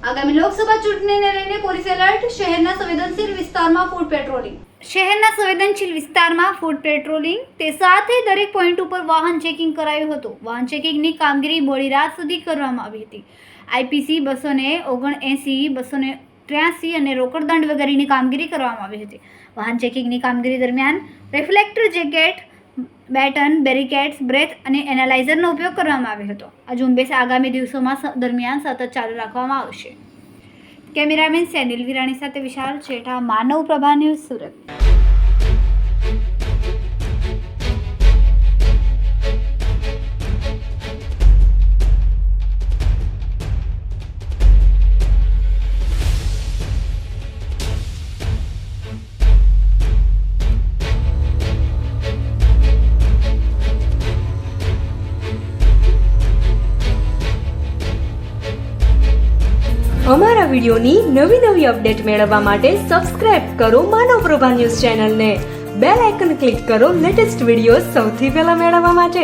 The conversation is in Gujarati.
આગામી લોકસભા ચૂંટણીને લઈને પોલીસ એલર્ટ. શહેરના સંવેદનશીલ વિસ્તારમાં ફૂડ પેટ્રોલિંગ. શહેરના સંવેદનશીલ વિસ્તારમાં ફૂડ પેટ્રોલિંગ તે સાથે દરેક પોઈન્ટ ઉપર વાહન ચેકિંગ કરાયું હતું. વાહન ચેકિંગની કામગીરી મોડી રાત સુધી કરવામાં આવી હતી. આઈપીસી 279, 283 અને રોકડ દંડ વગેરેની કામગીરી કરવામાં આવી હતી. વાહન ચેકિંગની કામગીરી દરમિયાન reflector jacket, baton, barricades, breath અને એનાલાઇઝરનો ઉપયોગ કરવામાં આવ્યો હતો. આ ઝુંબેશ આગામી દિવસોમાં દરમિયાન સતત ચાલુ રાખવામાં આવશે. કેમેરામેન સેનિલ વિરાણી સાથે વિશાલ છેઠા, માનવ પ્રભા ન્યૂઝ, સુરત. અમારા વિડીયોની નવી અપડેટ મેળવવા માટે સબસ્ક્રાઇબ કરો માનવ પ્રભા ન્યૂઝ ચેનલને. બેલ આઇકન ક્લિક કરો લેટેસ્ટ વિડીયો સૌથી પહેલા મેળવવા માટે.